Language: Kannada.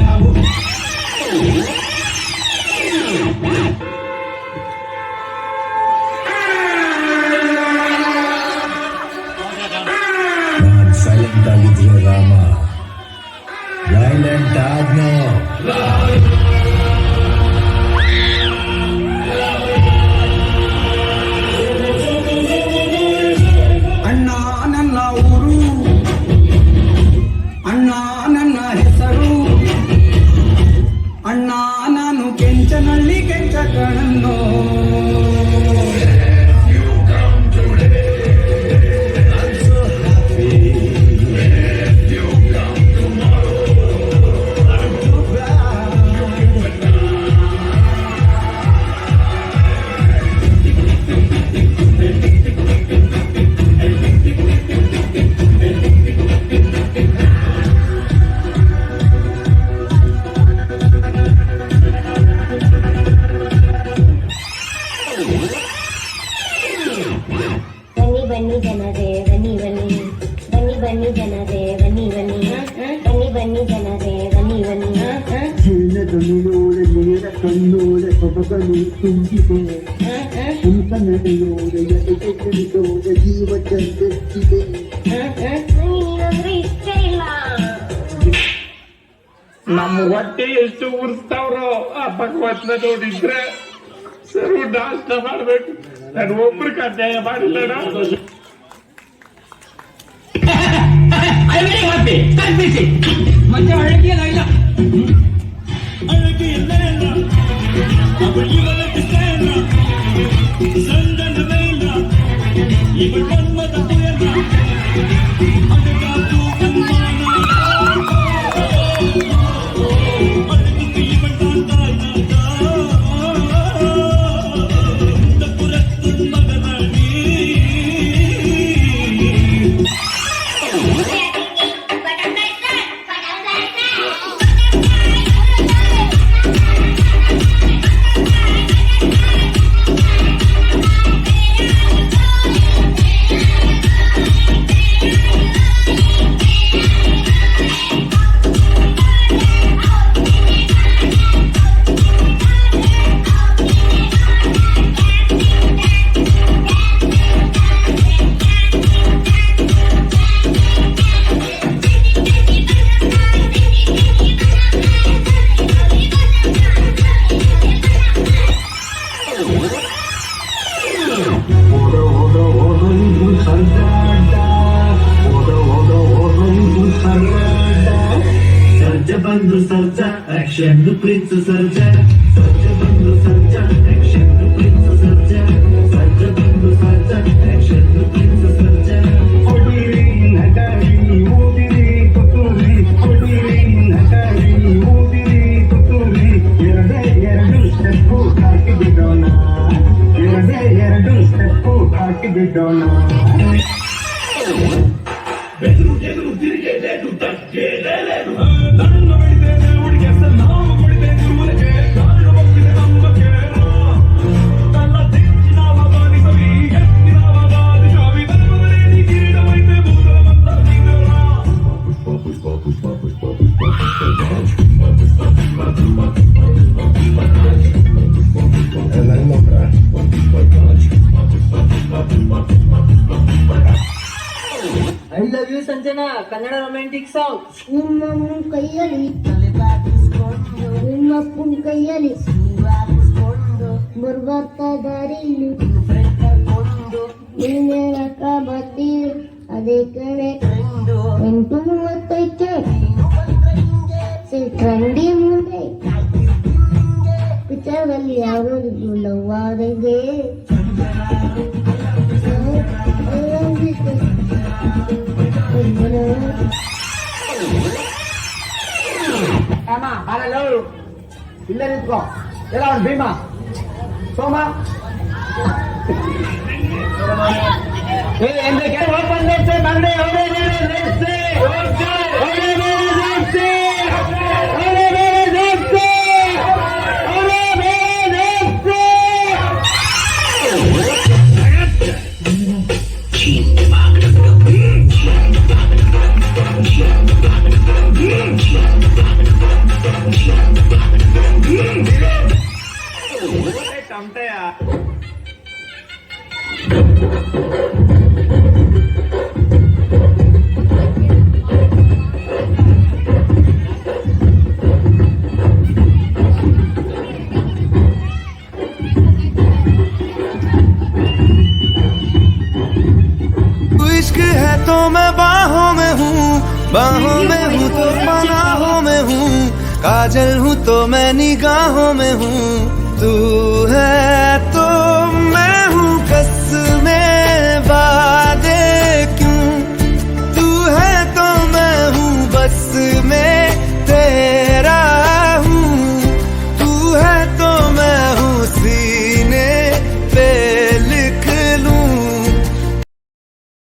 ನಾನು ಸೈಲೆಂಟ್ ಆಗಿದ್ರೆ ರಾಮ, ವೈಲೆಂಟ್ ಆದ್ನೋ ಅಣ್ಣ ನನ್ನ ಊರು, ಅಣ್ಣ ನನ್ನ ಹೆಸರು, ಅಣ್ಣ ನಾನು ಕೆಂಚನಹಳ್ಳಿ ಕೆಂಚ ಕಣ್ಣನ್ನು. ಬನ್ನಿ ಜನರೇ ಬನ್ನಿ ಬನ್ನಿ, ಬನ್ನಿ ಬನ್ನಿ ಜನರೇ ಬನ್ನಿ ಬನ್ನಿ, ಬನ್ನಿ ಬನ್ನಿ ಜನರೇ ಬನ್ನಿ ಬನ್ನಿ. ಜೀವನದೊಳೋಳೆ ನೇರ ಕಣ್ಣೋಳೆ ಸೊಬಗನು ತುಂಬಿದೆ, ಕುಂಕನದೆಯೋಳೆಯ ಎದೆಗಳಿದೋಳೆ ಜೀವ ಚಂದೆತ್ತಿದೆ. ನೀನಂದ್ರೆ ಇಷ್ಟ ಇಲ್ಲ. ನಮ್ಮ ಹೊಟ್ಟೆ ಎಷ್ಟು ಉರ್ಸ್ತಾವ್ರೋ ಆ ಭಗವತ್ನ ನೋಡಿದ್ರೆ ಸರು ನಾಷ್ಟ ಮಾಡ್ಬೇಕು. ನಾನು ಒಬ್ರಿಗೆ ಅನ್ಯಾಯ ಮಾಡಿಲ್ಲ. ಮತ್ತೆ ಅಳಗಿಯಲ್ಲ ಇಲ್ಲ ಬಂದು ಸರ್ಜ ಆಕ್ಷನ್ ಪ್ರಿನ್ಸ್ ಸರ್ಜ, ಸರ್ಜ ಬಂದು ಸರ್ಜ ಆಕ್ಷನ್ ಪ್ರಿನ್ಸ್ ಸರ್ಜ, ಸರ್ಜ ಬಂದು ಸರ್ಜ ಆಕ್ಷನ್ ಪ್ರಿನ್ಸ್ ಸರ್ಜ. ಹೊಡಿರಿ ನಗಾರಿ ಓದಿರಿ ಕುತೂರಿ, ಹೊಡಿರಿ ನಗಾರಿ ಓದಿರಿ ಕುತೂರಿ, ಎರಡೇ ಎರಡು ಸ್ಟೆಪ್ಪು ಹಾಕಿ ಬಿಡೋಣ, ಎರಡೇ ಎರಡು ಸ್ಟೆಪ್ಪು ಹಾಕಿ ಬಿಡೋಣ. ಬೆದರು ಎದುರು ತಿರುಗೇನು ತಗ್ಗೇನು I love you Sanjana, Kannada romantic song. ನಿಮ್ಮಮ್ಮನ ಕೈಯಲ್ಲಿ, ನಿಮ್ಮಪ್ಪನ ಕೈಯಲ್ಲಿ ಬರ್ಬರ್ತ ದಾರಿಲಿ ನೀನೇನಕ ಬರ್ತೀರಿ ಅದೇ ಕಡೆ 8:35 ಸಿಟ್ರಂಡಿ ಮುಂದೆ ಪಿಕ್ಚರ್ದಲ್ಲಿ ಯಾರೋ ಲವ್ ಆದಂಗೆ ಇಲ್ಲೇ ನಿಂತ್ಕೋ ಎಲ್ಲ ಅವ್ನು ಭೀಮ ಸೋಮ बाहों में हूँ तो पनाहों में हूँ, काजल हूँ तो मैं निगाहों में हूँ। तू है